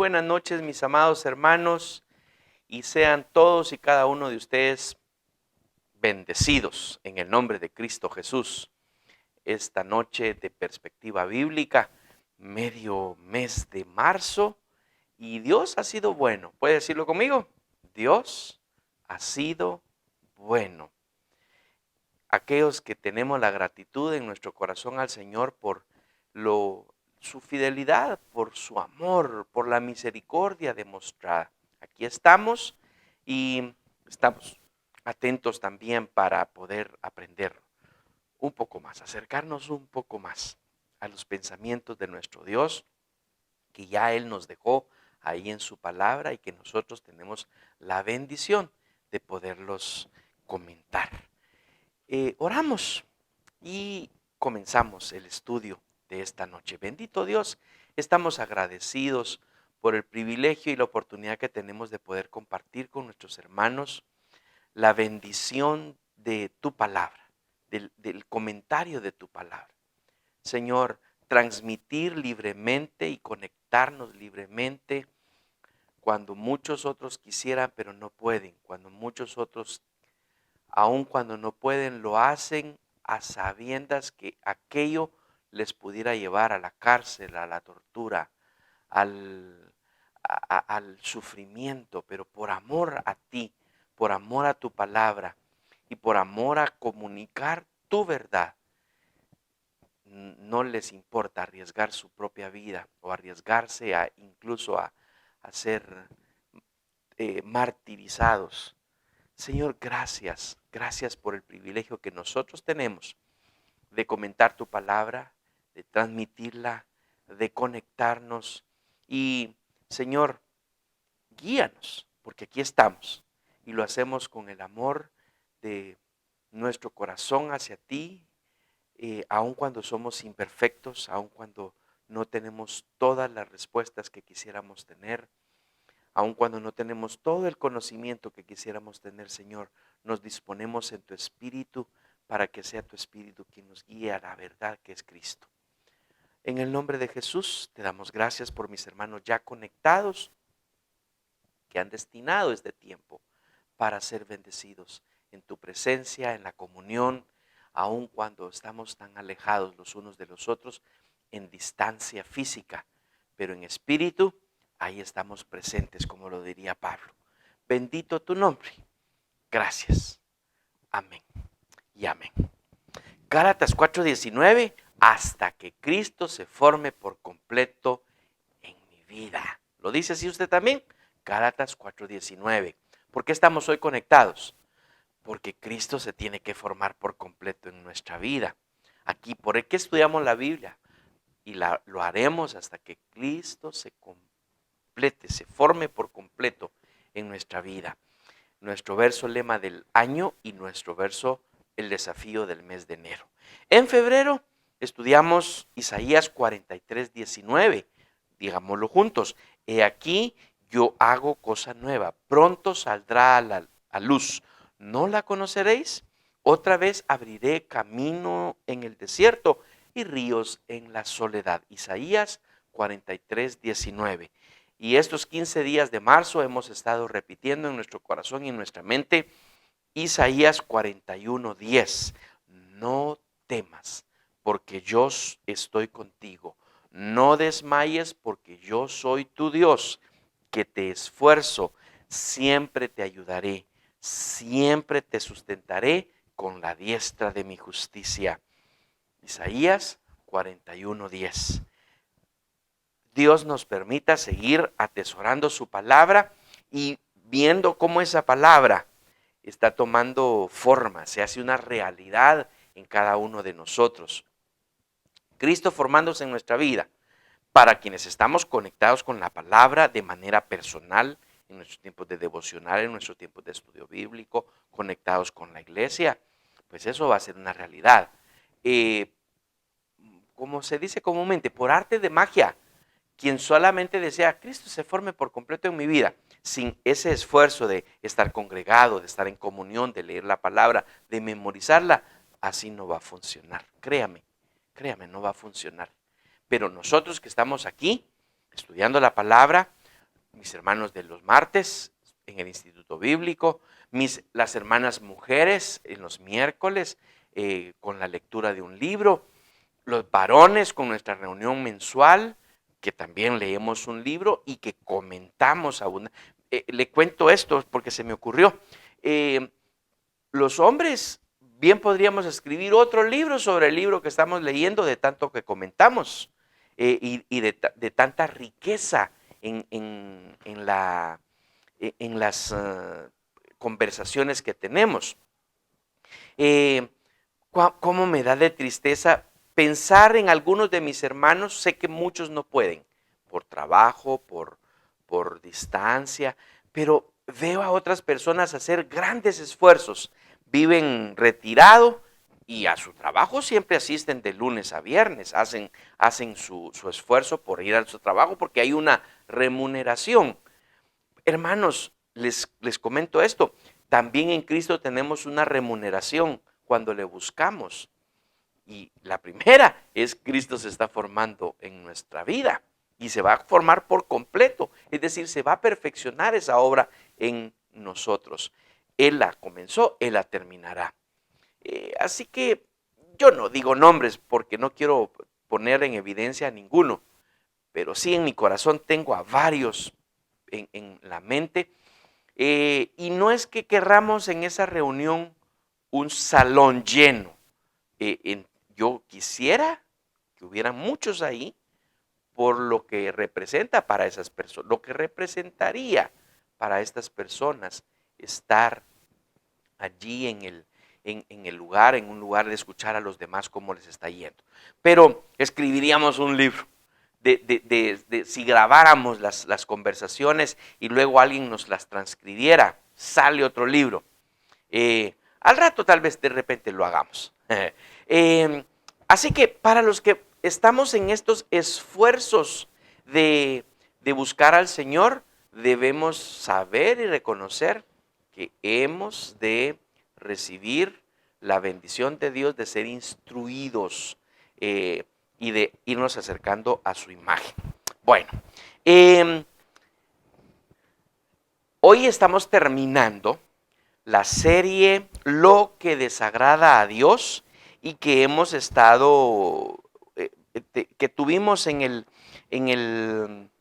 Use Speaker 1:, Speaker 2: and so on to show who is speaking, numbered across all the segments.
Speaker 1: buenas noches, mis amados hermanos, y sean todos y cada uno de ustedes bendecidos en el nombre de Cristo Jesús. Esta noche de perspectiva bíblica, medio mes de marzo, y Dios ha sido bueno. ¿Puede decirlo conmigo? Dios ha sido bueno. Aquellos que tenemos la gratitud en nuestro corazón al Señor por su fidelidad, por su amor, por la misericordia demostrada. Aquí estamos y estamos atentos también para poder aprender un poco más, acercarnos un poco más a los pensamientos de nuestro Dios, que ya Él nos dejó ahí en su palabra y que nosotros tenemos la bendición de poderlos comentar. Oramos y comenzamos el estudio de esta noche. Bendito Dios, estamos agradecidos por el privilegio y la oportunidad que tenemos de poder compartir con nuestros hermanos la bendición de tu palabra, del comentario de tu palabra. Señor, transmitir libremente y conectarnos libremente cuando muchos otros quisieran, pero no pueden, cuando muchos otros, aun cuando no pueden, lo hacen a sabiendas que aquello les pudiera llevar a la cárcel, a la tortura, al sufrimiento, pero por amor a ti, por amor a tu palabra y por amor a comunicar tu verdad, no les importa arriesgar su propia vida o arriesgarse incluso a ser martirizados. Señor, gracias por el privilegio que nosotros tenemos de comentar tu palabra, de transmitirla, de conectarnos. Y, Señor, guíanos, porque aquí estamos y lo hacemos con el amor de nuestro corazón hacia ti, aun cuando somos imperfectos, aun cuando no tenemos todas las respuestas que quisiéramos tener. Aun cuando no tenemos todo el conocimiento que quisiéramos tener, Señor, nos disponemos en tu Espíritu para que sea tu Espíritu quien nos guíe a la verdad que es Cristo. En el nombre de Jesús te damos gracias por mis hermanos ya conectados que han destinado este tiempo para ser bendecidos en tu presencia, en la comunión, aun cuando estamos tan alejados los unos de los otros en distancia física, pero en espíritu ahí estamos presentes, como lo diría Pablo. Bendito tu nombre. Gracias. Amén y amén. Gálatas 4:19, hasta que Cristo se forme por completo en mi vida. ¿Lo dice así usted también? Gálatas 4:19. ¿Por qué estamos hoy conectados? Porque Cristo se tiene que formar por completo en nuestra vida. Aquí, ¿por qué estudiamos la Biblia? Y lo haremos hasta que Cristo se complete, se forme por completo en nuestra vida. Nuestro verso lema del año y nuestro verso el desafío del mes de enero. En febrero estudiamos Isaías 43:19. Digámoslo juntos. He aquí yo hago cosa nueva, pronto saldrá a luz. ¿No la conoceréis? Otra vez abriré camino en el desierto y ríos en la soledad. Isaías 43:19. Y estos 15 días de marzo hemos estado repitiendo en nuestro corazón y en nuestra mente Isaías 41:10. No temas, porque yo estoy contigo. No desmayes, porque yo soy tu Dios, que te esfuerzo, siempre te ayudaré, siempre te sustentaré con la diestra de mi justicia. Isaías 41:10. Dios nos permita seguir atesorando su palabra y viendo cómo esa palabra está tomando forma, se hace una realidad en cada uno de nosotros. Cristo formándose en nuestra vida. Para quienes estamos conectados con la palabra de manera personal, en nuestros tiempos de devocional, en nuestros tiempos de estudio bíblico, conectados con la iglesia, pues eso va a ser una realidad. Como se dice comúnmente, por arte de magia, quien solamente desea Cristo se forme por completo en mi vida, sin ese esfuerzo de estar congregado, de estar en comunión, de leer la palabra, de memorizarla, así no va a funcionar. Créame, no va a funcionar. Pero nosotros que estamos aquí, estudiando la palabra, mis hermanos de los martes en el Instituto Bíblico, las hermanas mujeres en los miércoles con la lectura de un libro, los varones con nuestra reunión mensual, que también leemos un libro y que comentamos le cuento esto porque se me ocurrió. Los hombres bien podríamos escribir otro libro sobre el libro que estamos leyendo, de tanto que comentamos y de tanta riqueza en las conversaciones que tenemos. ¿Cómo me da de tristeza pensar en algunos de mis hermanos? Sé que muchos no pueden, por trabajo, por distancia, pero veo a otras personas hacer grandes esfuerzos. Viven retirado y a su trabajo siempre asisten de lunes a viernes, hacen su esfuerzo por ir a su trabajo porque hay una remuneración. Hermanos, les comento esto, también en Cristo tenemos una remuneración cuando le buscamos. Y la primera es Cristo se está formando en nuestra vida y se va a formar por completo. Es decir, se va a perfeccionar esa obra en nosotros. Él la comenzó, Él la terminará. Así que yo no digo nombres porque no quiero poner en evidencia a ninguno, pero sí en mi corazón tengo a varios en la mente. Y no es que querramos en esa reunión un salón lleno. Yo quisiera que hubieran muchos ahí por lo que representa para esas personas, lo que representaría para estas personas estar allí en el lugar, en un lugar de escuchar a los demás cómo les está yendo. Pero escribiríamos un libro. Si grabáramos las conversaciones y luego alguien nos las transcribiera, sale otro libro. Al rato tal vez de repente lo hagamos. Así que para los que estamos en estos esfuerzos de buscar al Señor, debemos saber y reconocer que hemos de recibir la bendición de Dios de ser instruidos y de irnos acercando a su imagen. Bueno, hoy estamos terminando la serie Lo que desagrada a Dios y que hemos estado, que tuvimos en el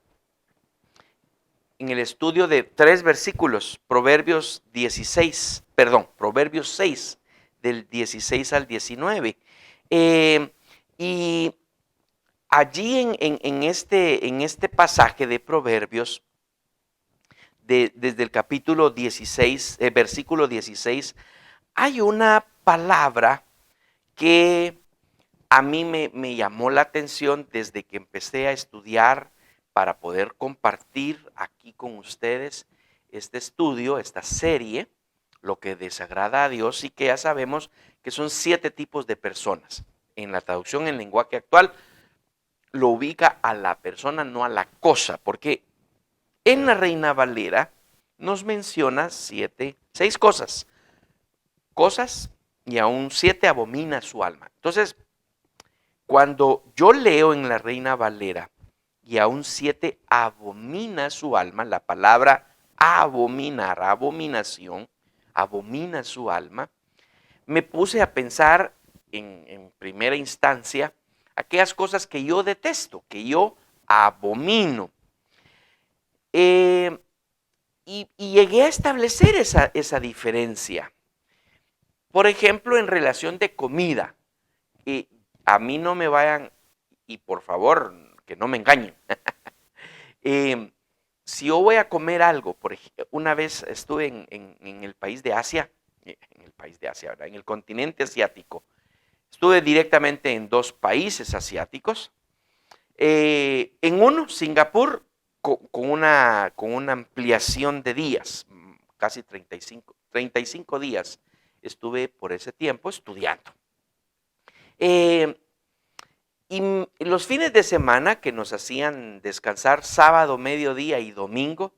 Speaker 1: estudio de 3 versículos, Proverbios 6, del 16 al 19. Y allí en este pasaje de Proverbios, desde el capítulo 16, versículo 16, hay una palabra que a mí me llamó la atención desde que empecé a estudiar para poder compartir aquí con ustedes este estudio, esta serie, lo que desagrada a Dios, y que ya sabemos que son 7 tipos de personas. En la traducción en lenguaje actual lo ubica a la persona, no a la cosa, porque en la Reina Valera nos menciona 6 cosas. Cosas y aún 7 abomina su alma. Entonces, cuando yo leo en la Reina Valera y aún 7 abomina su alma, la palabra abominar, abominación, abomina su alma, me puse a pensar en primera instancia aquellas cosas que yo detesto, que yo abomino. Y llegué a establecer esa diferencia. Por ejemplo, en relación de comida. A mí no me vayan, y por favor, que no me engañen. Si yo voy a comer algo, por ejemplo, una vez estuve en el país de Asia, ¿verdad? En el continente asiático. Estuve directamente en 2 países asiáticos. En uno, Singapur, con una ampliación de días, casi 35 días estuve por ese tiempo estudiando. Y los fines de semana que nos hacían descansar sábado, mediodía y domingo,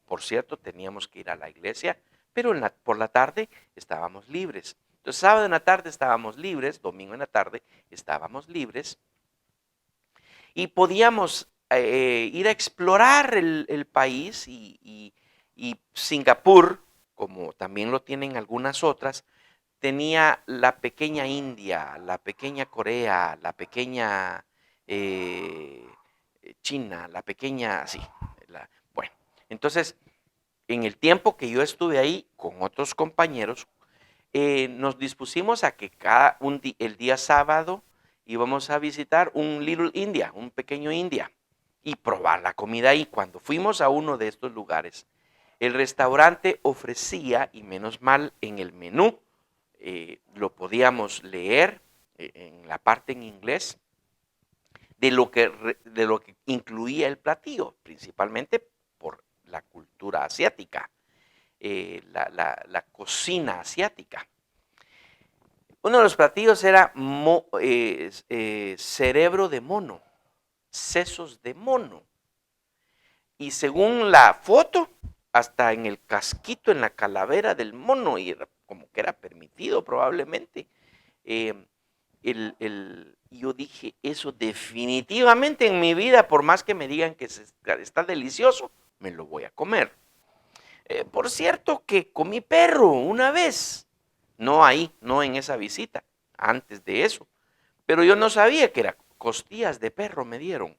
Speaker 1: por cierto, teníamos que ir a la iglesia, pero por la tarde estábamos libres. Entonces, sábado en la tarde estábamos libres, domingo en la tarde estábamos libres y podíamos ir a explorar el país y Singapur, como también lo tienen algunas otras, tenía la pequeña India, la pequeña Corea, la pequeña eh, China, la pequeña, sí, bueno, entonces en el tiempo que yo estuve ahí con otros compañeros, nos dispusimos a que el día sábado íbamos a visitar un Little India, un pequeño India, y probar la comida ahí. Cuando fuimos a uno de estos lugares, el restaurante ofrecía, y menos mal en el menú, lo podíamos leer en la parte en inglés, de lo que incluía el platillo, principalmente por la cultura asiática, la cocina asiática. Uno de los platillos era cerebro de mono, sesos de mono. Y según la foto, hasta en el casquito, en la calavera del mono, y como que era permitido probablemente. Eh, yo dije, eso definitivamente en mi vida, por más que me digan que está delicioso, me lo voy a comer. Por cierto que comí perro una vez, no ahí, no en esa visita, antes de eso. Pero yo no sabía que era costillas de perro me dieron.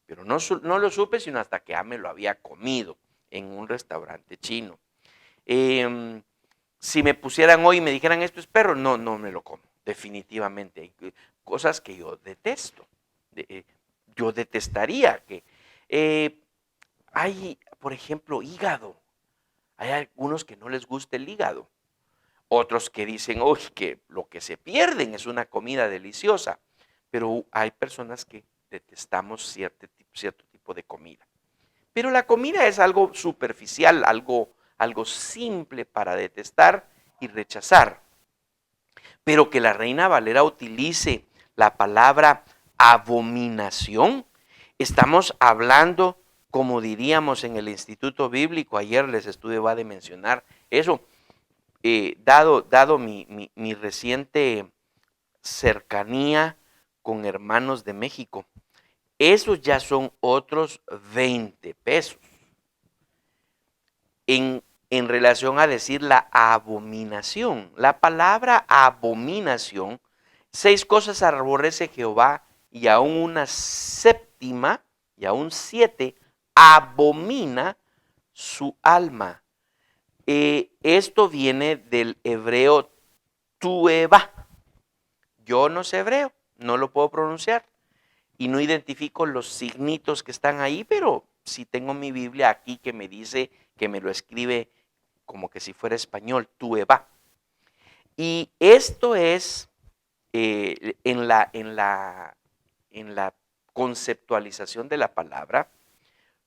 Speaker 1: Pero no lo supe sino hasta que ya me lo había comido en un restaurante chino. Si me pusieran hoy y me dijeran esto es perro, no me lo como, definitivamente. Hay cosas que yo detesto. Yo detestaría que... hay, por ejemplo, hígado. Hay algunos que no les gusta el hígado. Otros que dicen, uy, que lo que se pierden es una comida deliciosa. Pero hay personas que detestamos cierto tipo de comida. Pero la comida es algo superficial, algo simple para detestar y rechazar. Pero que la Reina Valera utilice la palabra abominación, estamos hablando, como diríamos en el Instituto Bíblico, ayer les estuve de mencionar eso, dado mi reciente cercanía con hermanos de México, esos ya son otros 20 pesos. En relación a decir la abominación. La palabra abominación, 6 cosas aborrece Jehová y aún una séptima, y aún 7, abomina su alma. Esto viene del hebreo tueva. Yo no sé hebreo, no lo puedo pronunciar y no identifico los signitos que están ahí, pero sí tengo mi Biblia aquí que me dice, que me lo escribe como que si fuera español, tueva. Y esto es en la conceptualización de la palabra,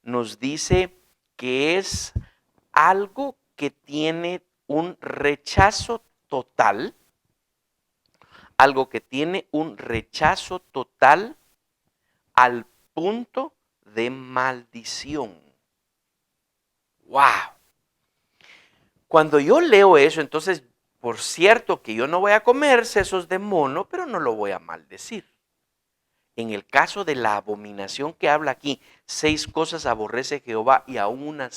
Speaker 1: nos dice que es algo que tiene un rechazo total, algo que tiene un rechazo total al punto de maldición. ¡Wow! Cuando yo leo eso, entonces, por cierto que yo no voy a comer sesos de mono, pero no lo voy a maldecir. En el caso de la abominación que habla aquí, 6 cosas aborrece Jehová y aún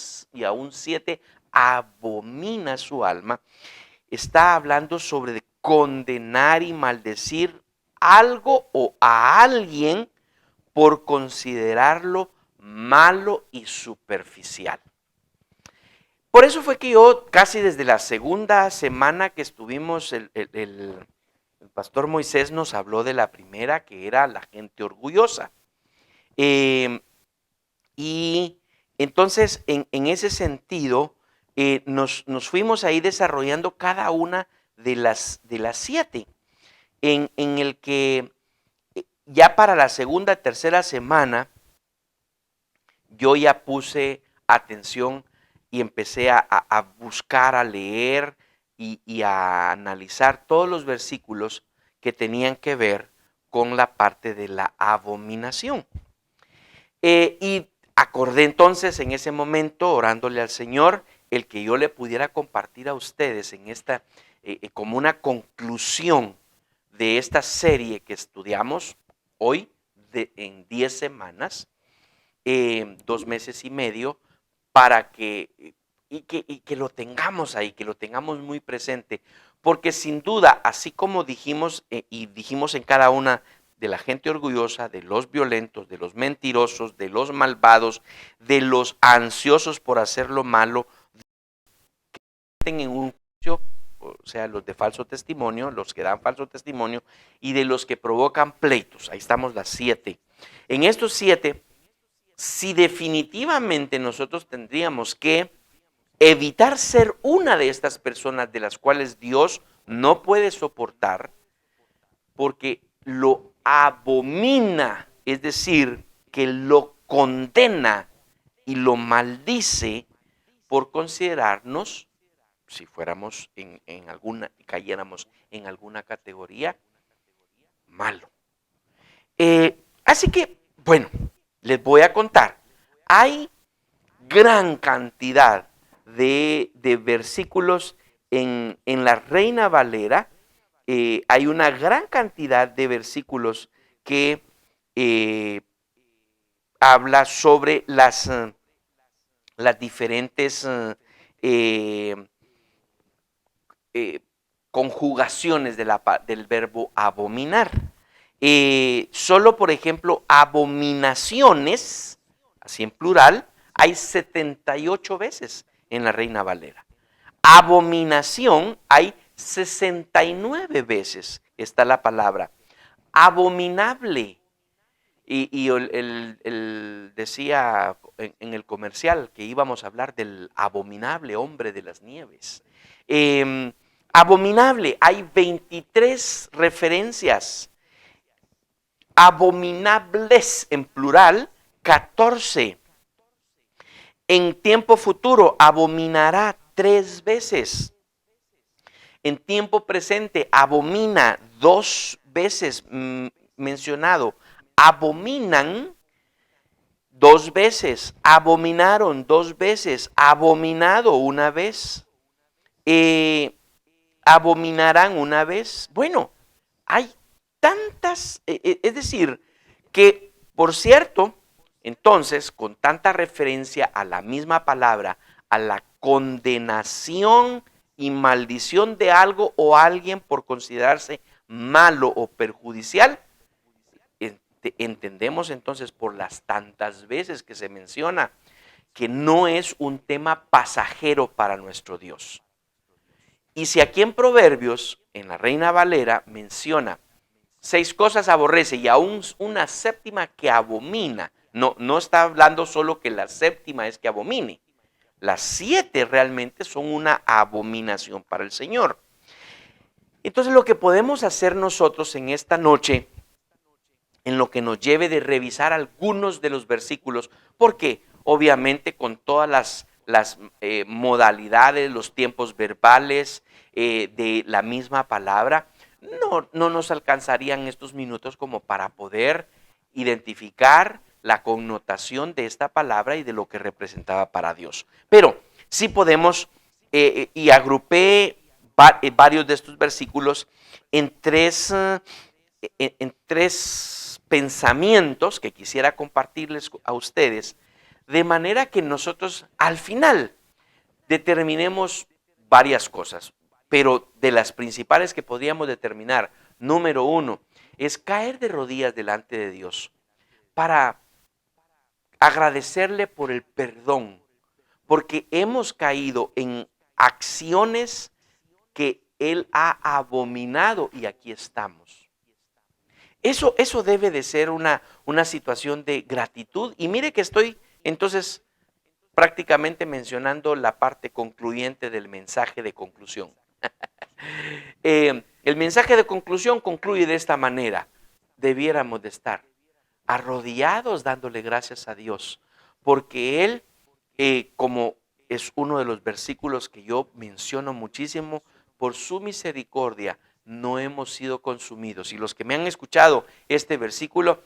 Speaker 1: 7 abomina su alma, está hablando sobre condenar y maldecir algo o a alguien por considerarlo malo y superficial. Por eso fue que yo casi desde la segunda semana que estuvimos, el pastor Moisés nos habló de la primera, que era la gente orgullosa. Y entonces, en ese sentido, nos fuimos ahí desarrollando cada una de las 7, en el que ya para la segunda, tercera semana, yo ya puse atención y empecé a buscar, a leer y a analizar todos los versículos que tenían que ver con la parte de la abominación. Y acordé entonces en ese momento, orándole al Señor, el que yo le pudiera compartir a ustedes en esta, como una conclusión de esta serie que estudiamos hoy en 10 semanas, 2 meses y medio para que lo tengamos ahí, que lo tengamos muy presente. Porque sin duda, así como dijimos y dijimos en cada una de la gente orgullosa, de los violentos, de los mentirosos, de los malvados, de los ansiosos por hacer lo malo, en un juicio, o sea, los de falso testimonio, los que dan falso testimonio, y de los que provocan pleitos. Ahí estamos las 7. En estos 7, si definitivamente nosotros tendríamos que evitar ser una de estas personas de las cuales Dios no puede soportar, porque lo abomina, es decir, que lo condena y lo maldice por considerarnos, si fuéramos en alguna, cayéramos en alguna categoría, malo. Así que, bueno, les voy a contar. Hay gran cantidad de versículos en la Reina Valera. Hay una gran cantidad de versículos que habla sobre las diferentes conjugaciones del verbo abominar. Solo, por ejemplo, abominaciones, así en plural, hay 78 veces en la Reina Valera. Abominación hay 69 veces, está la palabra. Abominable. Y él decía en el comercial que íbamos a hablar del abominable hombre de las nieves. Abominable, hay 23 referencias. Abominables en plural, 14. En tiempo futuro, abominará 3 veces. En tiempo presente, abomina 2 veces mencionado. Abominan 2 veces. Abominaron 2 veces. Abominado 1 vez. Abominarán 1 vez. Bueno, hay tantas, es decir, que por cierto, entonces, con tanta referencia a la misma palabra, a la condenación y maldición de algo o alguien por considerarse malo o perjudicial, entendemos entonces por las tantas veces que se menciona que no es un tema pasajero para nuestro Dios. Y si aquí en Proverbios, en la Reina Valera, menciona 6 cosas aborrece y aún una séptima que abomina. No está hablando solo que la séptima es que abomine. Las 7 realmente son una abominación para el Señor. Entonces lo que podemos hacer nosotros en esta noche, en lo que nos lleve de revisar algunos de los versículos, porque obviamente con todas las modalidades, los tiempos verbales de la misma palabra, no nos alcanzarían estos minutos como para poder identificar la connotación de esta palabra y de lo que representaba para Dios. Pero sí podemos, y agrupé varios de estos versículos en tres pensamientos que quisiera compartirles a ustedes, de manera que nosotros al final determinemos varias cosas. Pero de las principales que podríamos determinar, número 1, es caer de rodillas delante de Dios para agradecerle por el perdón, porque hemos caído en acciones que Él ha abominado y aquí estamos. Eso debe de ser una situación de gratitud. Y mire que estoy entonces prácticamente mencionando la parte concluyente del mensaje de conclusión. El mensaje de conclusión concluye de esta manera. Debiéramos de estar arrodillados dándole gracias a Dios, porque Él, como es uno de los versículos que yo menciono muchísimo, por su misericordia no hemos sido consumidos. Y los que me han escuchado este versículo,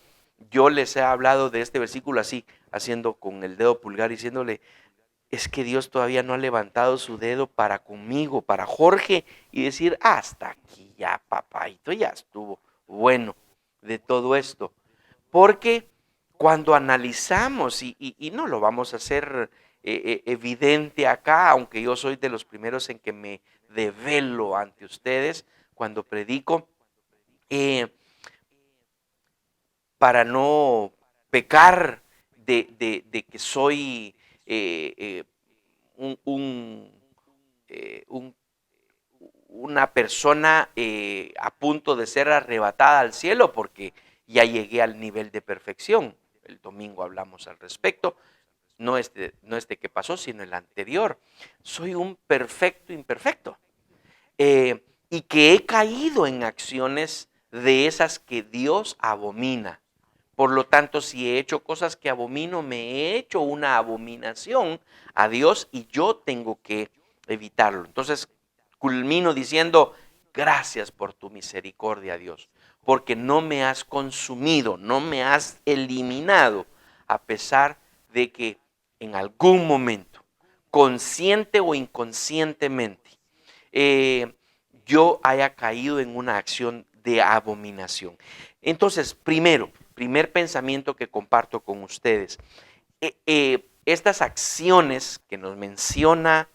Speaker 1: yo les he hablado de este versículo así, haciendo con el dedo pulgar, diciéndole, es que Dios todavía no ha levantado su dedo para conmigo, para Jorge, y decir, hasta aquí ya, papá, ya estuvo bueno de todo esto. Porque cuando analizamos, y no lo vamos a hacer evidente acá, aunque yo soy de los primeros en que me develo ante ustedes cuando predico, eh, para no pecar de que soy un, un, un una persona a punto de ser arrebatada al cielo porque ya llegué al nivel de perfección. El domingo hablamos al respecto, no este que pasó, sino el anterior. Soy un perfecto imperfecto y que he caído en acciones de esas que Dios abomina. Por lo tanto, si he hecho cosas que abomino, me he hecho una abominación a Dios y yo tengo que evitarlo. Entonces, culmino diciendo, gracias por tu misericordia, Dios, porque no me has consumido, no me has eliminado, a pesar de que en algún momento, consciente o inconscientemente, eh, yo haya caído en una acción de abominación. Entonces, primer pensamiento que comparto con ustedes, estas acciones que nos menciona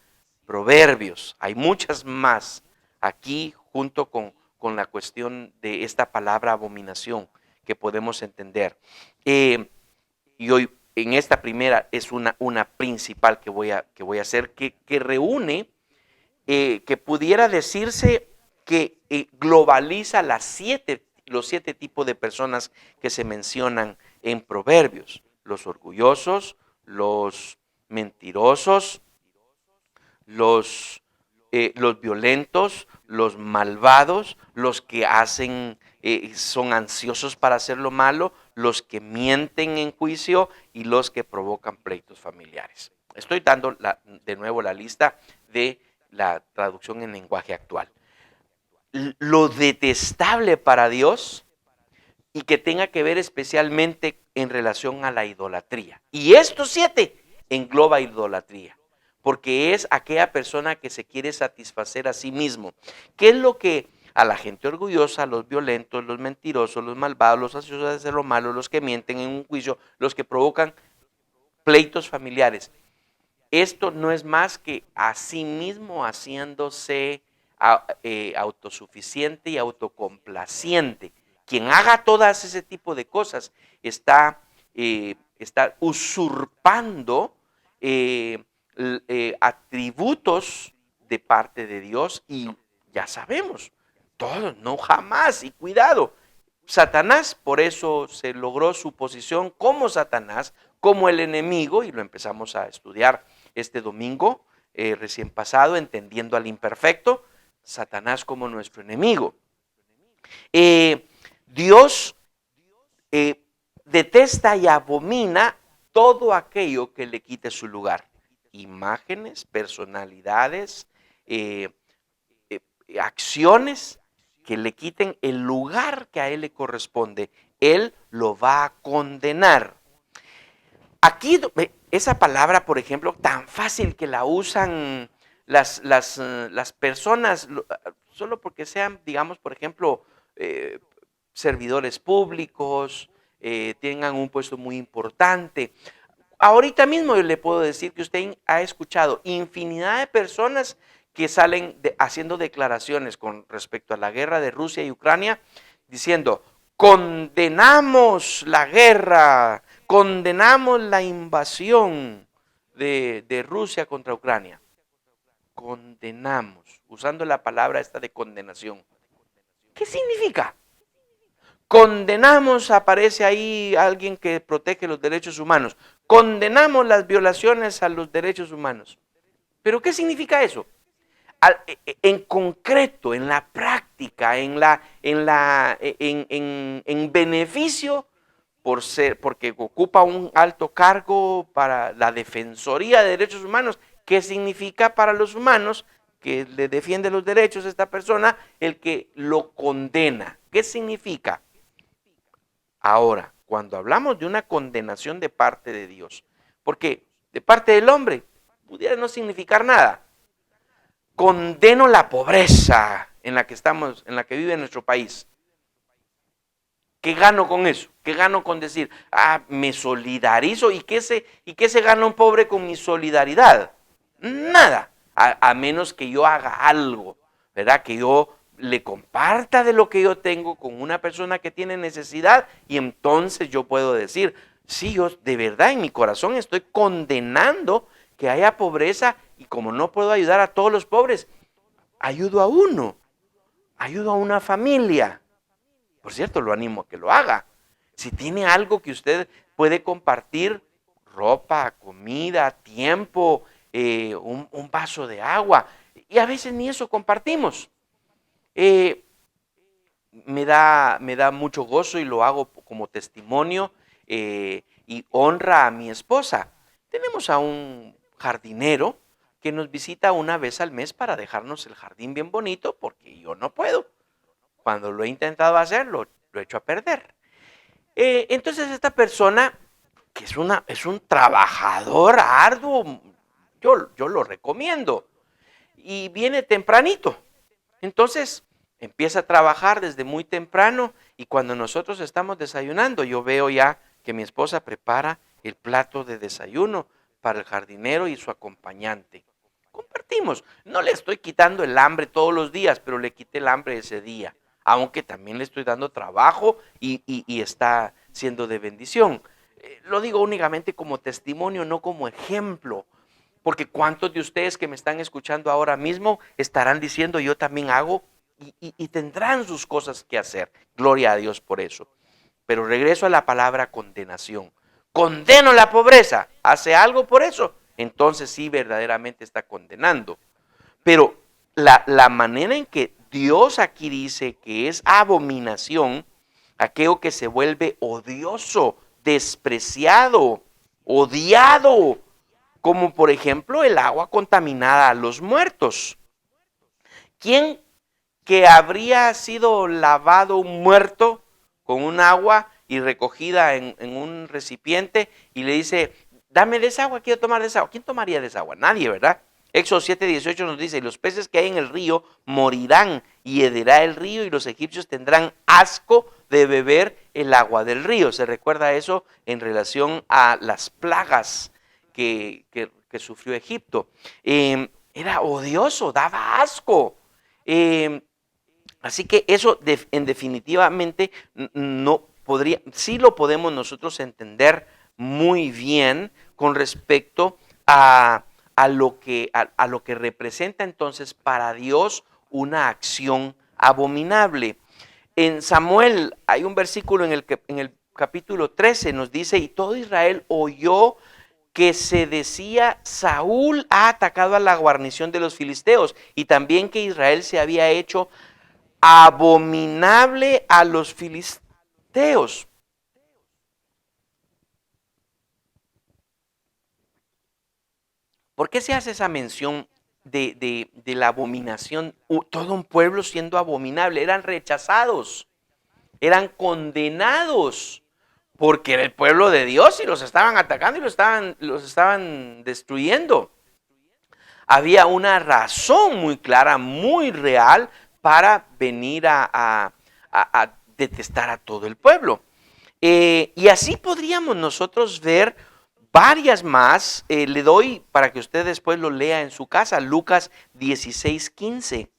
Speaker 1: Proverbios, hay muchas más aquí junto con la cuestión de esta palabra abominación que podemos entender. Y hoy en esta primera es una principal que voy a hacer, que reúne, que pudiera decirse que globaliza los 7 tipos de personas que se mencionan en Proverbios. Los orgullosos, los mentirosos, los violentos, los malvados, los que son ansiosos para hacer lo malo, los que mienten en juicio y los que provocan pleitos familiares. Estoy dando de nuevo la lista de la traducción en lenguaje actual. Lo detestable para Dios y que tenga que ver especialmente en relación a la idolatría. Y estos 7 engloba idolatría, porque es aquella persona que se quiere satisfacer a sí mismo. ¿Qué es lo que a la gente orgullosa, los violentos, los mentirosos, los malvados, los ansiosos de hacer lo malo, los que mienten en un juicio, los que provocan pleitos familiares? Esto no es más que a sí mismo haciéndose autosuficiente y autocomplaciente. Quien haga todas ese tipo de cosas está usurpando atributos de parte de Dios y ya sabemos, todos, no jamás, y cuidado. Satanás, por eso se logró su posición como Satanás, como el enemigo, y lo empezamos a estudiar este domingo recién pasado, entendiendo al imperfecto, Satanás como nuestro enemigo. Dios detesta y abomina todo aquello que le quite su lugar. Imágenes, personalidades, acciones que le quiten el lugar que a él le corresponde. Él lo va a condenar. Aquí, esa palabra, por ejemplo, tan fácil que la usan las personas, solo porque sean, digamos, por ejemplo, servidores públicos, tengan un puesto muy importante. Ahorita mismo yo le puedo decir que usted ha escuchado infinidad de personas que salen haciendo declaraciones con respecto a la guerra de Rusia y Ucrania, diciendo, condenamos la guerra, condenamos la invasión de Rusia contra Ucrania. Condenamos, usando la palabra esta de condenación. ¿Qué significa? Condenamos, aparece ahí alguien que protege los derechos humanos. Condenamos las violaciones a los derechos humanos. ¿Pero qué significa eso? En concreto, en la práctica, en beneficio porque ocupa un alto cargo para la Defensoría de Derechos Humanos. ¿Qué significa para los humanos que le defiende los derechos a esta persona el que lo condena? ¿Qué significa? Ahora, cuando hablamos de una condenación de parte de Dios, porque de parte del hombre pudiera no significar nada. Condeno la pobreza en la que estamos, en la que vive nuestro país. ¿Qué gano con eso? ¿Qué gano con decir, me solidarizo? ¿Y qué se gana un pobre con mi solidaridad? Nada, a menos que yo haga algo, ¿verdad? Que yo le comparta de lo que yo tengo con una persona que tiene necesidad y entonces yo puedo decir, sí, yo de verdad en mi corazón estoy condenando que haya pobreza y como no puedo ayudar a todos los pobres, ayudo a uno, ayudo a una familia. Por cierto, lo animo a que lo haga. Si tiene algo que usted puede compartir, ropa, comida, tiempo, un vaso de agua, y a veces ni eso compartimos. Eh, me da mucho gozo y lo hago como testimonio y honra a mi esposa. Tenemos a un jardinero que nos visita una vez al mes para dejarnos el jardín bien bonito porque yo no puedo. Cuando lo he intentado hacer, lo he hecho a perder. Entonces esta persona, que es un trabajador arduo, yo lo recomiendo. Y viene tempranito. Entonces empieza a trabajar desde muy temprano y cuando nosotros estamos desayunando, yo veo ya que mi esposa prepara el plato de desayuno para el jardinero y su acompañante. Compartimos. No le estoy quitando el hambre todos los días, pero le quité el hambre ese día. Aunque también le estoy dando trabajo y está siendo de bendición. Lo digo únicamente como testimonio, no como ejemplo. Porque cuántos de ustedes que me están escuchando ahora mismo estarán diciendo yo también hago y tendrán sus cosas que hacer. Gloria a Dios por eso. Pero regreso a la palabra condenación. Condeno la pobreza. ¿Hace algo por eso? Entonces sí verdaderamente está condenando. Pero la manera en que Dios aquí dice que es abominación, aquello que se vuelve odioso, despreciado, odiado, como por ejemplo el agua contaminada a los muertos. ¿Quién que habría sido lavado un muerto con un agua y recogida en un recipiente y le dice, dame de esa agua, quiero tomar de esa agua? ¿Quién tomaría de esa agua? Nadie, ¿verdad? Éxodo 7:18 nos dice, los peces que hay en el río morirán y hederá el río y los egipcios tendrán asco de beber el agua del río. ¿Se recuerda eso en relación a las plagas que sufrió Egipto? Era odioso, daba asco. Así que eso en definitivamente no podría, sí lo podemos nosotros entender muy bien con respecto a lo que representa entonces para Dios una acción abominable. En Samuel hay un versículo en el capítulo 13 nos dice, y todo Israel oyó que se decía, Saúl ha atacado a la guarnición de los filisteos, y también que Israel se había hecho abominable a los filisteos. ¿Por qué se hace esa mención de la abominación? Todo un pueblo siendo abominable, eran rechazados, eran condenados, porque era el pueblo de Dios y los estaban atacando y los estaban destruyendo. Había una razón muy clara, muy real, para venir a detestar a todo el pueblo. Y así podríamos nosotros ver varias más. Le doy para que usted después lo lea en su casa, Lucas 16:15.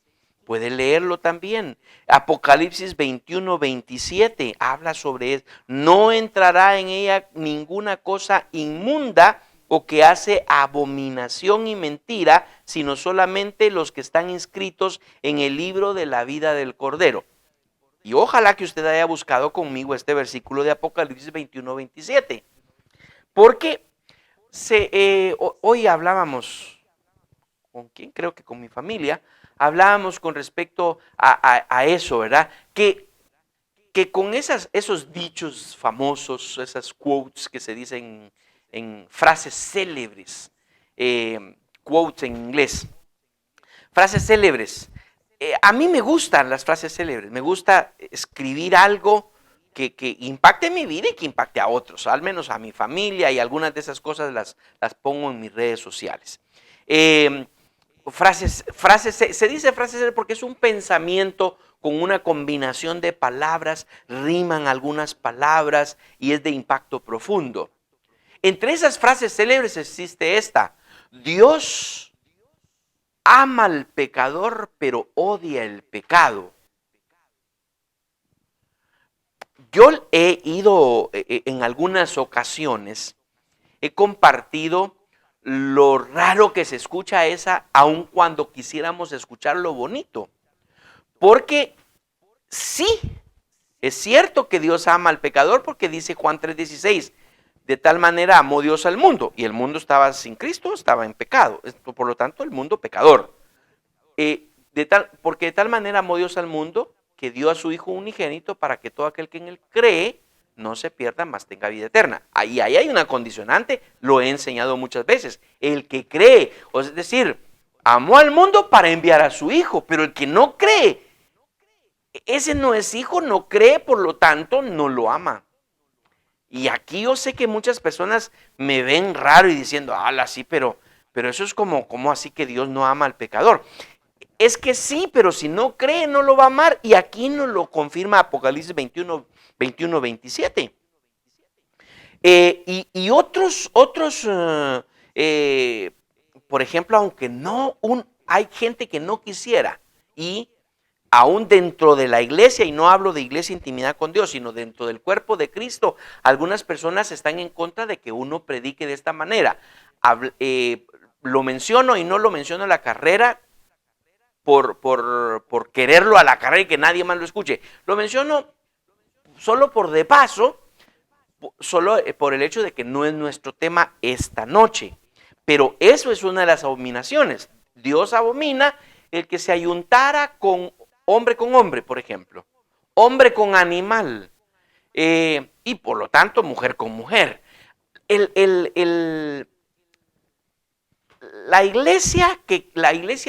Speaker 1: Puede leerlo también. Apocalipsis 21:27 habla sobre eso. No entrará en ella ninguna cosa inmunda o que hace abominación y mentira, sino solamente los que están inscritos en el libro de la vida del Cordero. Y ojalá que usted haya buscado conmigo este versículo de Apocalipsis 21:27. Porque hoy hablábamos, ¿con quién? Creo que con mi familia, hablábamos con respecto a eso, ¿verdad? Que con esos dichos famosos, esas quotes que se dicen en frases célebres, quotes en inglés, frases célebres. A mí me gustan las frases célebres, me gusta escribir algo que impacte mi vida y que impacte a otros, al menos a mi familia, y algunas de esas cosas las pongo en mis redes sociales. se dice frase célebre porque es un pensamiento con una combinación de palabras, riman algunas palabras y es de impacto profundo. Entre esas frases célebres existe esta: Dios ama al pecador, pero odia el pecado. Yo he ido en algunas ocasiones, he compartido lo raro que se escucha esa, aun cuando quisiéramos escuchar lo bonito. Porque sí, es cierto que Dios ama al pecador, porque dice Juan 3:16, de tal manera amó Dios al mundo, y el mundo estaba sin Cristo, estaba en pecado, por lo tanto el mundo pecador. Porque de tal manera amó Dios al mundo, que dio a su Hijo unigénito para que todo aquel que en él cree no se pierda, mas tenga vida eterna. Ahí hay una condicionante, lo he enseñado muchas veces, el que cree, es decir, amó al mundo para enviar a su Hijo, pero el que no cree, ese no es hijo, no cree, por lo tanto no lo ama. Y aquí yo sé que muchas personas me ven raro y diciendo, ala, sí, pero eso es como así que Dios no ama al pecador. Es que sí, pero si no cree, no lo va a amar. Y aquí nos lo confirma Apocalipsis 21, 27. Y otros, por ejemplo, aunque no, hay gente que no quisiera, y aún dentro de la iglesia, y no hablo de iglesia intimidad con Dios, sino dentro del cuerpo de Cristo, algunas personas están en contra de que uno predique de esta manera. Lo menciono y no lo menciono en la carrera por quererlo a la carrera y que nadie más lo escuche. Lo menciono solo por de paso, solo por el hecho de que no es nuestro tema esta noche. Pero eso es una de las abominaciones. Dios abomina el que se ayuntara con hombre, por ejemplo. Hombre con animal. Y por lo tanto, mujer con mujer. La iglesia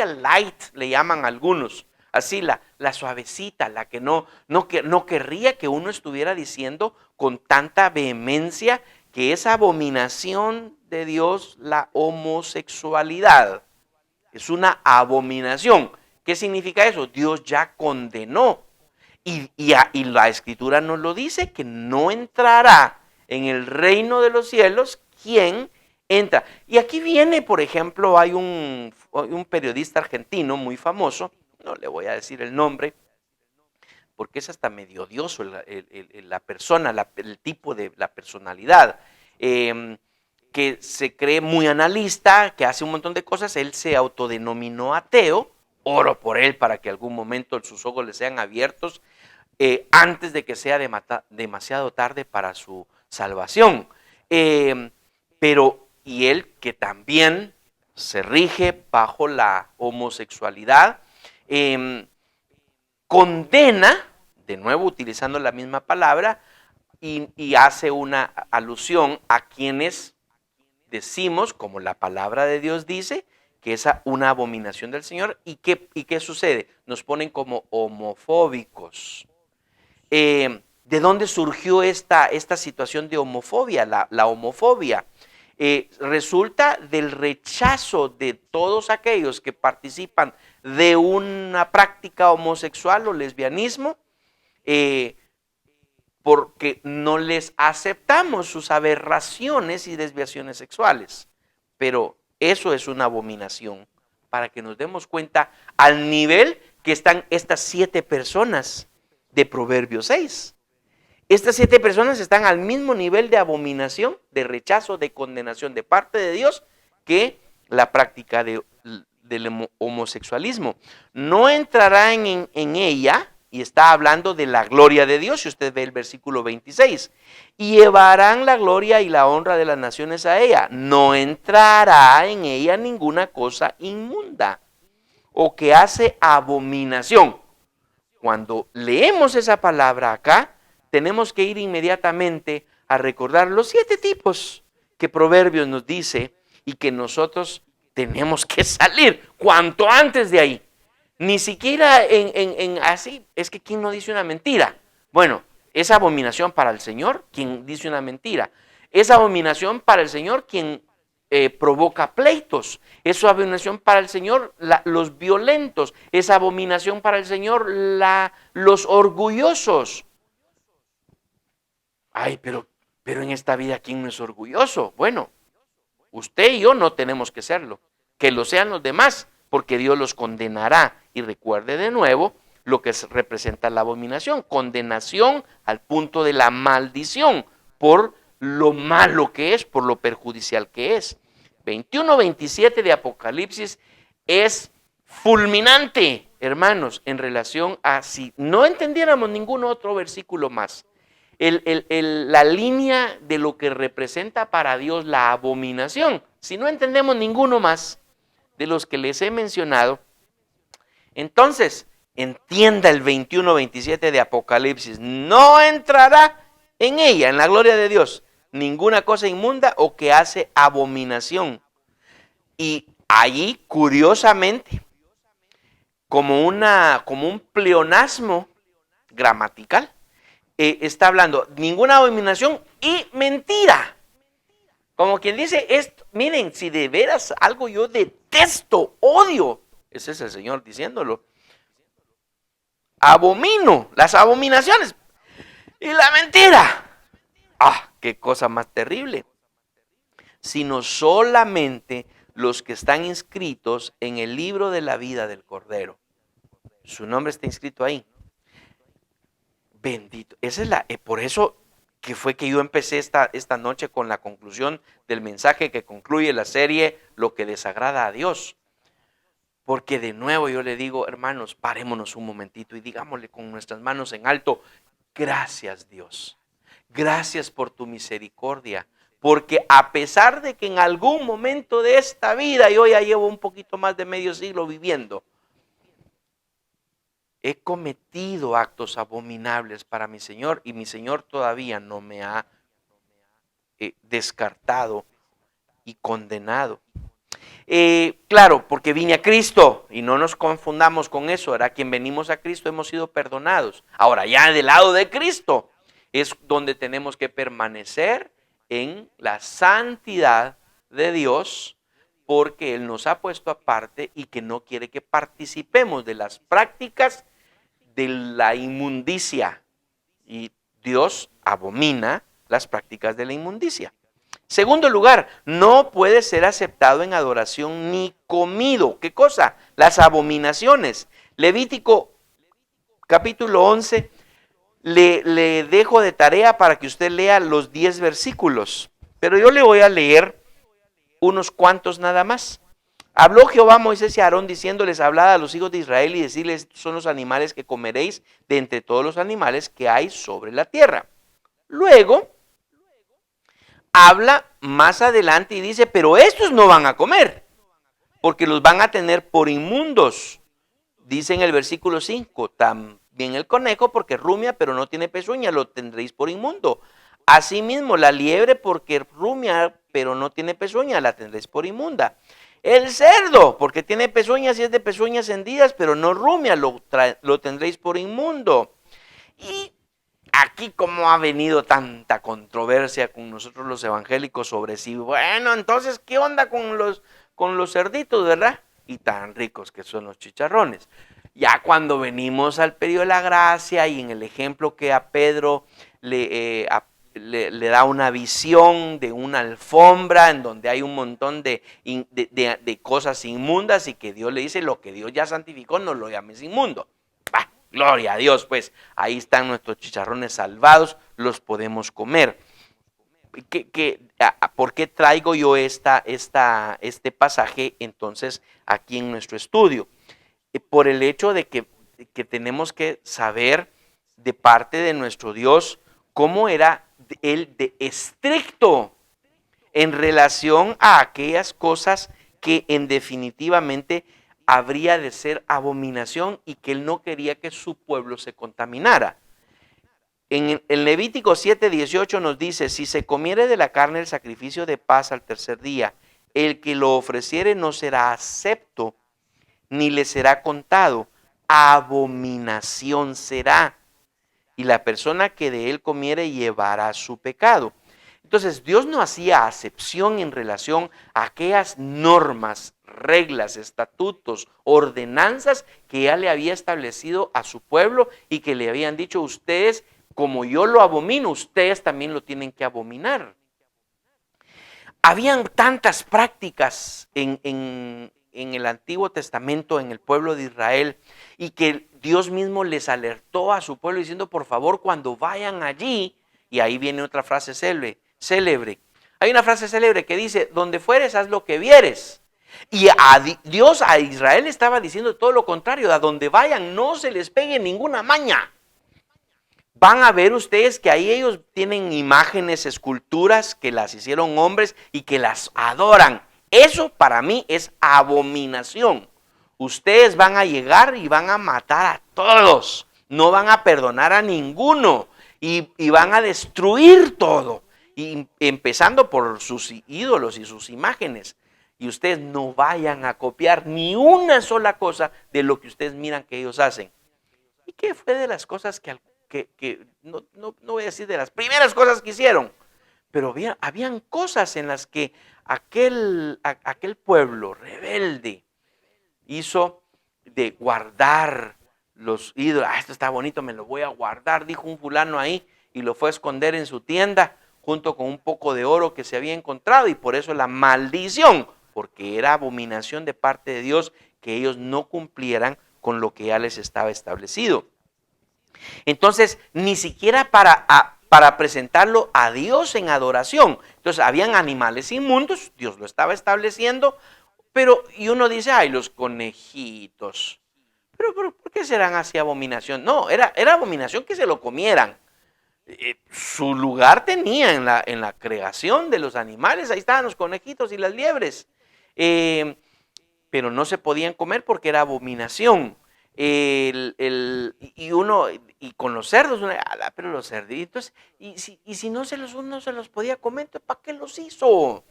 Speaker 1: light le llaman algunos, así la suavecita, la que no querría que uno estuviera diciendo con tanta vehemencia que es abominación de Dios la homosexualidad. Es una abominación. ¿Qué significa eso? Dios ya condenó. Y la Escritura nos lo dice, que no entrará en el reino de los cielos quien entra. Y aquí viene, por ejemplo, hay un periodista argentino muy famoso, no le voy a decir el nombre, porque es hasta medio odioso la persona, el tipo de la personalidad, que se cree muy analista, que hace un montón de cosas. Él se autodenominó ateo. Oro por él para que algún momento sus ojos le sean abiertos antes de que sea demasiado tarde para su salvación. Y él, que también se rige bajo la homosexualidad, condena, de nuevo utilizando la misma palabra, y hace una alusión a quienes decimos, como la palabra de Dios dice, que es una abominación del Señor. ¿Y qué sucede? Nos ponen como homofóbicos. ¿De dónde surgió esta situación de homofobia? La homofobia resulta del rechazo de todos aquellos que participan de una práctica homosexual o lesbianismo, porque no les aceptamos sus aberraciones y desviaciones sexuales. Pero eso es una abominación, para que nos demos cuenta al nivel que están estas 7 personas de Proverbios 6. Estas 7 personas están al mismo nivel de abominación, de rechazo, de condenación de parte de Dios, que la práctica del homosexualismo. No entrará en ella, y está hablando de la gloria de Dios, si usted ve el versículo 26, y llevarán la gloria y la honra de las naciones a ella. No entrará en ella ninguna cosa inmunda o que hace abominación. Cuando leemos esa palabra acá, tenemos que ir inmediatamente a recordar los 7 tipos que Proverbios nos dice y que nosotros tenemos que salir cuanto antes de ahí. Ni siquiera así, es que ¿quién no dice una mentira? Bueno, es abominación para el Señor quien dice una mentira. Es abominación para el Señor quien provoca pleitos. Es abominación para el Señor los violentos. Es abominación para el Señor los orgullosos. Ay, pero en esta vida, ¿quién no es orgulloso? Bueno, usted y yo no tenemos que serlo. Que lo sean los demás, porque Dios los condenará. Y recuerde de nuevo lo que representa la abominación. Condenación al punto de la maldición por lo malo que es, por lo perjudicial que es. 21-27 de Apocalipsis es fulminante, hermanos, en relación a si no entendiéramos ningún otro versículo más. La línea de lo que representa para Dios la abominación. Si no entendemos ninguno más de los que les he mencionado, entonces entienda el 21-27 de Apocalipsis. No entrará en ella, en la gloria de Dios, ninguna cosa inmunda o que hace abominación. Y allí, curiosamente, como un pleonasmo gramatical, está hablando ninguna abominación y mentira. Como quien dice, miren, si de veras algo yo detesto, odio, ese es el Señor diciéndolo. Abomino las abominaciones y la mentira. ¡Ah, qué cosa más terrible! Sino solamente los que están inscritos en el libro de la vida del Cordero. Su nombre está inscrito ahí. Bendito. Esa es por eso que fue que yo empecé esta noche con la conclusión del mensaje que concluye la serie Lo que desagrada a Dios. Porque de nuevo yo le digo, hermanos, parémonos un momentito y digámosle con nuestras manos en alto, gracias Dios, gracias por tu misericordia, porque a pesar de que en algún momento de esta vida, yo ya llevo un poquito más de medio siglo viviendo, he cometido actos abominables para mi Señor y mi Señor todavía no me ha descartado y condenado. Claro, porque vine a Cristo y no nos confundamos con eso, ¿verdad? Quien venimos a Cristo hemos sido perdonados. Ahora, ya del lado de Cristo es donde tenemos que permanecer en la santidad de Dios, porque Él nos ha puesto aparte y que no quiere que participemos de las prácticas de la inmundicia. Y Dios abomina las prácticas de la inmundicia. Segundo lugar, no puede ser aceptado en adoración ni comido. ¿Qué cosa? Las abominaciones. Levítico capítulo 11, le dejo de tarea para que usted lea los 10 versículos. Pero yo le voy a leer unos cuantos nada más. Habló Jehová a Moisés y a Aarón diciéndoles, hablad a los hijos de Israel y decirles, estos son los animales que comeréis de entre todos los animales que hay sobre la tierra. Luego habla más adelante y dice, pero estos no van a comer, porque los van a tener por inmundos. Dice en el versículo 5, también el conejo, porque rumia, pero no tiene pezuña, lo tendréis por inmundo. Asimismo, la liebre, porque rumia, pero no tiene pezuña, la tendréis por inmunda. El cerdo, porque tiene pezuñas y es de pezuñas hendidas, pero no rumia, lo tendréis por inmundo. Y aquí como ha venido tanta controversia con nosotros los evangélicos sobre si, bueno, entonces, ¿qué onda con los cerditos, verdad? Y tan ricos que son los chicharrones. Ya cuando venimos al periodo de la gracia y en el ejemplo que a Pedro le da una visión de una alfombra en donde hay un montón de cosas inmundas y que Dios le dice, lo que Dios ya santificó no lo llames inmundo. Bah, gloria a Dios, pues ahí están nuestros chicharrones salvados, los podemos comer. ¿Por qué traigo yo este pasaje entonces aquí en nuestro estudio? Por el hecho de que tenemos que saber de parte de nuestro Dios cómo era Él de estricto en relación a aquellas cosas que en definitivamente habría de ser abominación y que Él no quería que su pueblo se contaminara. En Levítico 7:18 nos dice, si se comiere de la carne el sacrificio de paz al tercer día, el que lo ofreciere no será acepto, ni le será contado, abominación será. Y la persona que de él comiere llevará su pecado. Entonces Dios no hacía acepción en relación a aquellas normas, reglas, estatutos, ordenanzas que ya le había establecido a su pueblo y que le habían dicho: ustedes, como yo lo abomino, ustedes también lo tienen que abominar. Habían tantas prácticas en el Antiguo Testamento, en el pueblo de Israel, y que Dios mismo les alertó a su pueblo diciendo: por favor, cuando vayan allí, y ahí viene otra frase célebre. Hay una frase célebre que dice: donde fueres, haz lo que vieres. Y Dios a Israel estaba diciendo todo lo contrario: a donde vayan, no se les pegue ninguna maña. Van a ver ustedes que ahí ellos tienen imágenes, esculturas que las hicieron hombres y que las adoran. Eso para mí es abominación. Ustedes van a llegar y van a matar a todos. No van a perdonar a ninguno. Y van a destruir todo. Y empezando por sus ídolos y sus imágenes. Y ustedes no vayan a copiar ni una sola cosa de lo que ustedes miran que ellos hacen. ¿Y qué fue de las cosas que no voy a decir de las primeras cosas que hicieron, pero habían cosas en las que aquel pueblo rebelde hizo de guardar los ídolos? Esto está bonito, me lo voy a guardar, dijo un fulano ahí, y lo fue a esconder en su tienda junto con un poco de oro que se había encontrado, y por eso la maldición, porque era abominación de parte de Dios que ellos no cumplieran con lo que ya les estaba establecido. Entonces, ni siquiera para presentarlo a Dios en adoración. Entonces, habían animales inmundos, Dios lo estaba estableciendo, y uno dice: ay, los conejitos. Pero ¿por qué serán así abominación? No, era abominación que se lo comieran. Su lugar tenía en la creación de los animales, ahí estaban los conejitos y las liebres. Pero no se podían comer porque era abominación. Y con los cerdos, pero los cerditos, y si no uno se los podía comer, ¿para qué los hizo?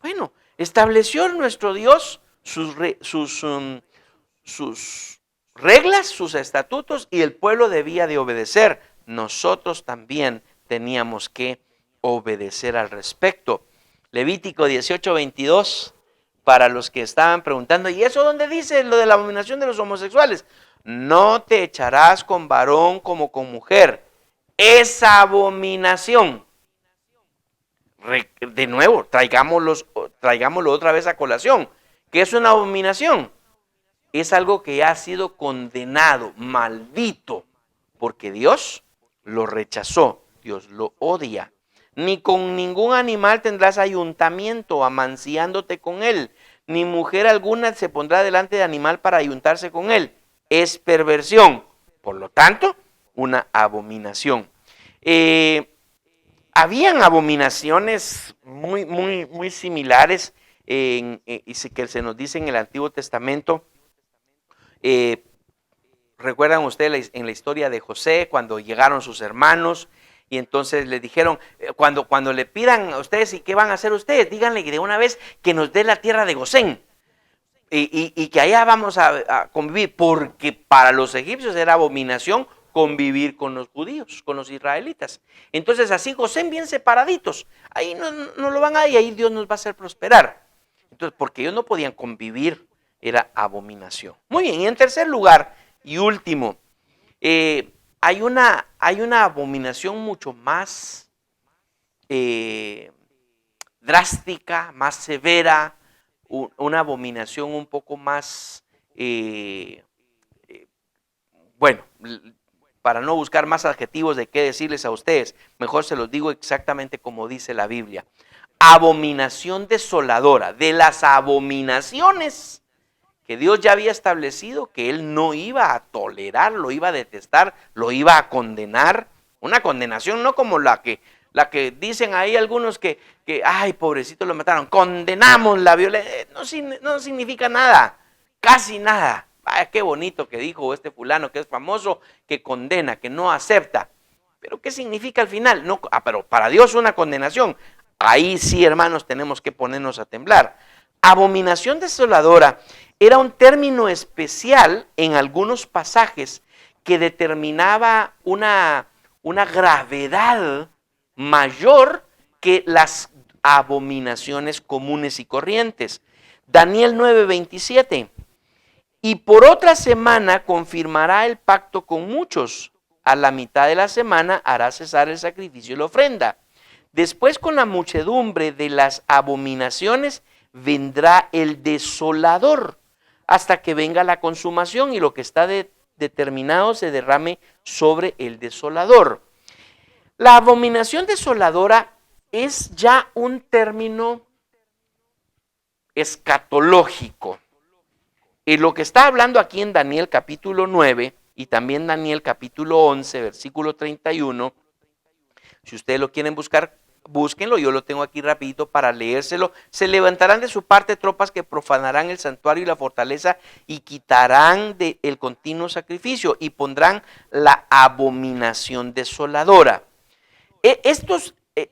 Speaker 1: Bueno, estableció nuestro Dios sus reglas, sus estatutos, y el pueblo debía de obedecer. Nosotros también teníamos que obedecer al respecto. Levítico 18:22, para los que estaban preguntando: ¿y eso dónde dice lo de la abominación de los homosexuales? No te echarás con varón como con mujer. Esa abominación. De nuevo, traigámoslo otra vez a colación. ¿Qué es una abominación? Es algo que ya ha sido condenado, maldito, porque Dios lo rechazó, Dios lo odia. Ni con ningún animal tendrás ayuntamiento, amanciándote con él, ni mujer alguna se pondrá delante de animal para ayuntarse con él. Es perversión, por lo tanto, una abominación. Habían abominaciones muy similares que se nos dice en el Antiguo Testamento. ¿Recuerdan ustedes en la historia de José, cuando llegaron sus hermanos y entonces le dijeron: cuando le pidan a ustedes y qué van a hacer ustedes, díganle que de una vez que nos dé la tierra de Gosén y que allá vamos a convivir? Porque para los egipcios era abominación convivir con los judíos, con los israelitas. Entonces así Gosén bien separaditos, ahí no lo van a ir, ahí Dios nos va a hacer prosperar. Entonces, porque ellos no podían convivir, era abominación. Muy bien, y en tercer lugar y último, hay una abominación mucho más drástica, más severa, una abominación un poco más, bueno, para no buscar más adjetivos de qué decirles a ustedes, mejor se los digo exactamente como dice la Biblia. Abominación desoladora, de las abominaciones que Dios ya había establecido que Él no iba a tolerar, lo iba a detestar, lo iba a condenar. Una condenación no como la que dicen ahí algunos que ay, pobrecito, lo mataron. Condenamos la violencia. No significa nada, casi nada. Vaya, qué bonito que dijo este fulano que es famoso, que condena, que no acepta. Pero ¿qué significa al final? No, pero para Dios una condenación. Ahí sí, hermanos, tenemos que ponernos a temblar. Abominación desoladora era un término especial en algunos pasajes que determinaba una gravedad mayor que las abominaciones comunes y corrientes. Daniel 9:27. Y por otra semana confirmará el pacto con muchos. A la mitad de la semana hará cesar el sacrificio y la ofrenda. Después, con la muchedumbre de las abominaciones, vendrá el desolador, hasta que venga la consumación y lo que está determinado se derrame sobre el desolador. La abominación desoladora es ya un término escatológico. Y lo que está hablando aquí en Daniel capítulo 9 y también Daniel capítulo 11, versículo 31, si ustedes lo quieren buscar, búsquenlo, yo lo tengo aquí rapidito para leérselo. Se levantarán de su parte tropas que profanarán el santuario y la fortaleza y quitarán el continuo sacrificio y pondrán la abominación desoladora.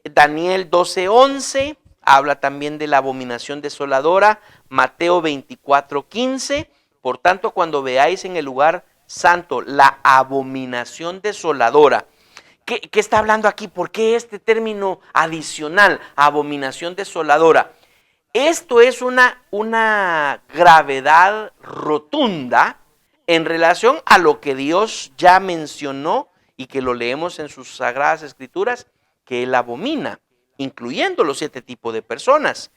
Speaker 1: Daniel 12:11 habla también de la abominación desoladora. Mateo 24:15. Por tanto, cuando veáis en el lugar santo la abominación desoladora. ¿Qué está hablando aquí? ¿Por qué este término adicional, abominación desoladora? Esto es una gravedad rotunda en relación a lo que Dios ya mencionó y que lo leemos en sus sagradas escrituras, que Él abomina, incluyendo los 7 tipos de personas.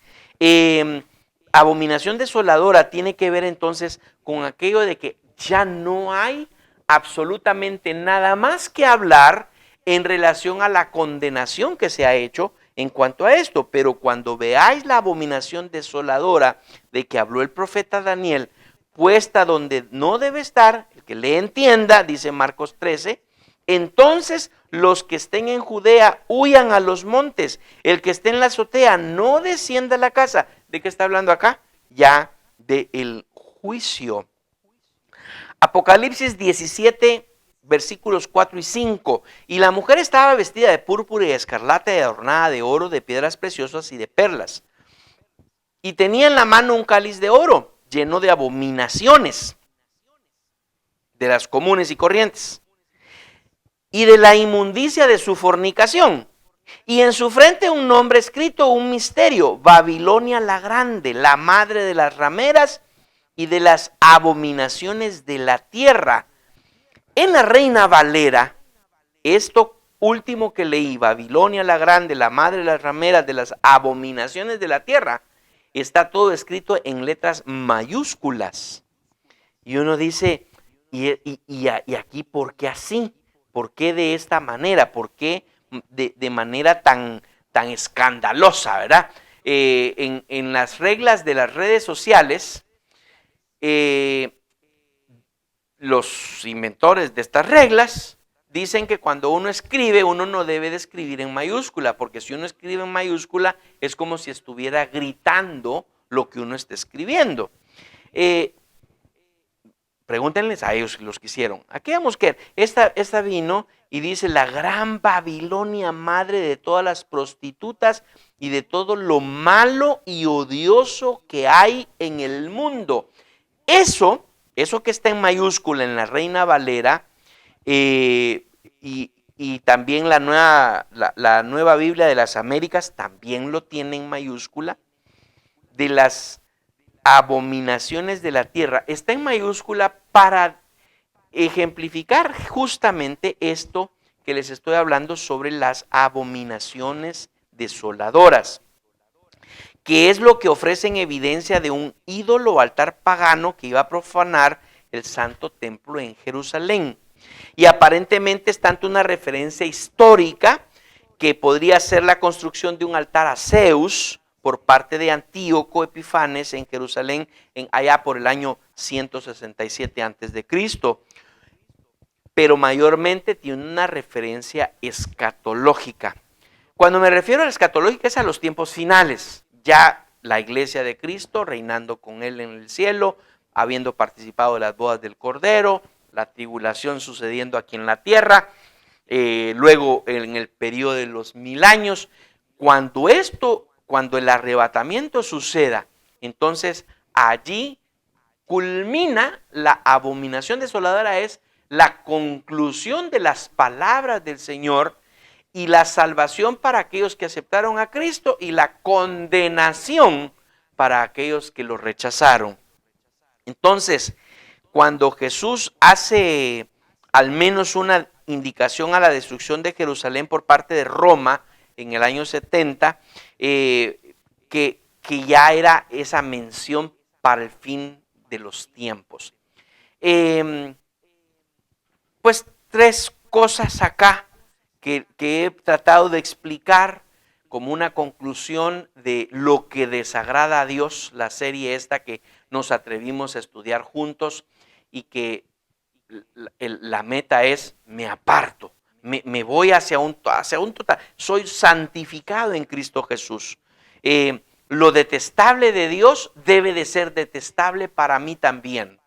Speaker 1: Abominación desoladora tiene que ver entonces con aquello de que ya no hay absolutamente nada más que hablar en relación a la condenación que se ha hecho en cuanto a esto. Pero cuando veáis la abominación desoladora de que habló el profeta Daniel, puesta donde no debe estar, el que le entienda, dice Marcos 13, entonces los que estén en Judea huyan a los montes, el que esté en la azotea no descienda a la casa. ¿De qué está hablando acá? Ya del juicio. Apocalipsis 17, versículos 4 y 5. Y la mujer estaba vestida de púrpura y escarlata y adornada de oro, de piedras preciosas y de perlas. Y tenía en la mano un cáliz de oro lleno de abominaciones, de las comunes y corrientes, y de la inmundicia de su fornicación. Y en su frente un nombre escrito, un misterio: Babilonia la grande, la madre de las rameras y de las abominaciones de la tierra. En la Reina Valera, esto último que leí, Babilonia la grande, la madre de las rameras, de las abominaciones de la tierra, está todo escrito en letras mayúsculas. Y uno dice, ¿y aquí por qué así? ¿Por qué de esta manera? ¿Por qué de manera tan escandalosa, verdad? En las reglas de las redes sociales, los inventores de estas reglas dicen que cuando uno escribe, uno no debe de escribir en mayúscula, porque si uno escribe en mayúscula es como si estuviera gritando lo que uno está escribiendo. Pregúntenles a ellos los que hicieron. Aquí vamos que esta vino y dice: la gran Babilonia, madre de todas las prostitutas y de todo lo malo y odioso que hay en el mundo. Eso que está en mayúscula en la Reina Valera y también la nueva Biblia de las Américas también lo tiene en mayúscula, de las abominaciones de la tierra, está en mayúscula para ejemplificar justamente esto que les estoy hablando sobre las abominaciones desoladoras, que es lo que ofrecen evidencia de un ídolo o altar pagano que iba a profanar el santo templo en Jerusalén. Y aparentemente es tanto una referencia histórica, que podría ser la construcción de un altar a Zeus por parte de Antíoco Epifanes en Jerusalén, allá por el año 167 a.C., pero mayormente tiene una referencia escatológica. Cuando me refiero a la escatológica es a los tiempos finales, ya la iglesia de Cristo reinando con Él en el cielo, habiendo participado de las bodas del Cordero, la tribulación sucediendo aquí en la tierra, luego en el periodo de los 1000 años, cuando el arrebatamiento suceda, entonces allí culmina la abominación desoladora, es la conclusión de las palabras del Señor y la salvación para aquellos que aceptaron a Cristo y la condenación para aquellos que lo rechazaron. Entonces, cuando Jesús hace al menos una indicación a la destrucción de Jerusalén por parte de Roma en el año 70, que ya era esa mención para el fin de los tiempos. Pues tres cosas acá que he tratado de explicar como una conclusión de lo que desagrada a Dios, la serie esta que nos atrevimos a estudiar juntos y que la meta es me aparto, me voy hacia un total, soy santificado en Cristo Jesús. Lo detestable de Dios debe de ser detestable para mí también.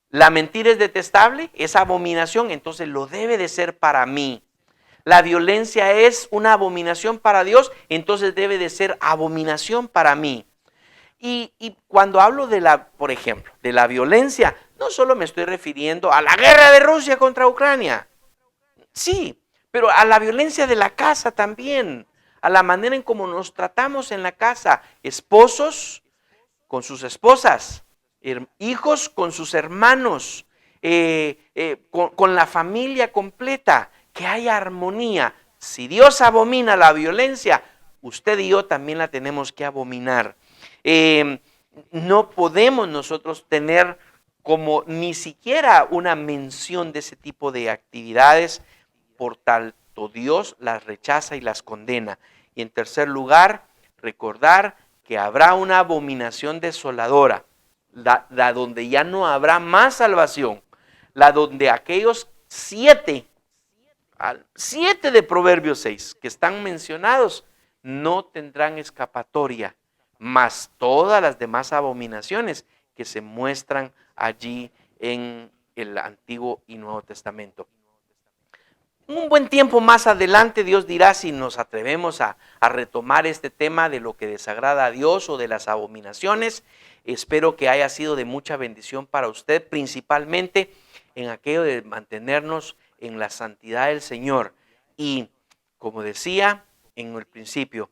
Speaker 1: La mentira es detestable, es abominación, entonces lo debe de ser para mí. La violencia es una abominación para Dios, entonces debe de ser abominación para mí. Y cuando hablo de por ejemplo, de la violencia, no solo me estoy refiriendo a la guerra de Rusia contra Ucrania, sí, pero a la violencia de la casa también, a la manera en cómo nos tratamos en la casa, esposos con sus esposas, hijos con sus hermanos, con la familia completa, que haya armonía. Si Dios abomina la violencia, usted y yo también la tenemos que abominar. No podemos nosotros tener como ni siquiera una mención de ese tipo de actividades, por tanto Dios las rechaza y las condena. Y en tercer lugar, recordar que habrá una abominación desoladora, la donde ya no habrá más salvación, la donde aquellos siete de Proverbios 6 que están mencionados no tendrán escapatoria, más todas las demás abominaciones que se muestran allí en el Antiguo y Nuevo Testamento. Un buen tiempo más adelante Dios dirá si nos atrevemos a retomar este tema de lo que desagrada a Dios o de las abominaciones. Espero que haya sido de mucha bendición para usted, principalmente en aquello de mantenernos en la santidad del Señor. Y como decía en el principio,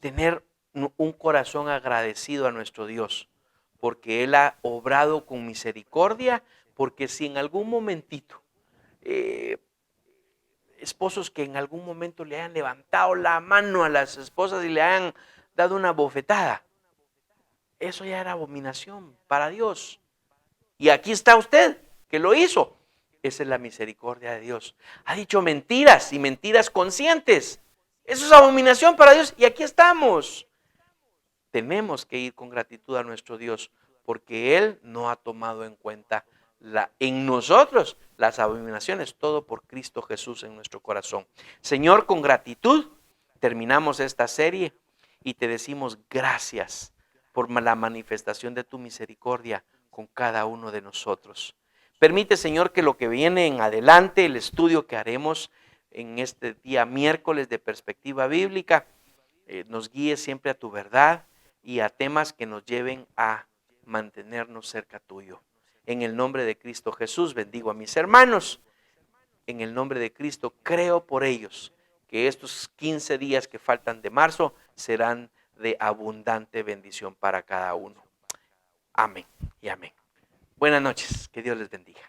Speaker 1: tener un corazón agradecido a nuestro Dios, porque Él ha obrado con misericordia, porque si en algún momentito esposos que en algún momento le hayan levantado la mano a las esposas y le hayan dado una bofetada, eso ya era abominación para Dios. Y aquí está usted, que lo hizo. Esa es la misericordia de Dios. Ha dicho mentiras y mentiras conscientes. Eso es abominación para Dios y aquí estamos. Tenemos que ir con gratitud a nuestro Dios porque Él no ha tomado en cuenta en nosotros las abominaciones, todo por Cristo Jesús en nuestro corazón. Señor, con gratitud terminamos esta serie y te decimos gracias por la manifestación de tu misericordia con cada uno de nosotros. Permite, Señor, que lo que viene en adelante, el estudio que haremos en este día miércoles de perspectiva bíblica, nos guíe siempre a tu verdad y a temas que nos lleven a mantenernos cerca tuyo. En el nombre de Cristo Jesús bendigo a mis hermanos. En el nombre de Cristo creo por ellos que estos 15 días que faltan de marzo serán de abundante bendición para cada uno. Amén y amén. Buenas noches, que Dios les bendiga.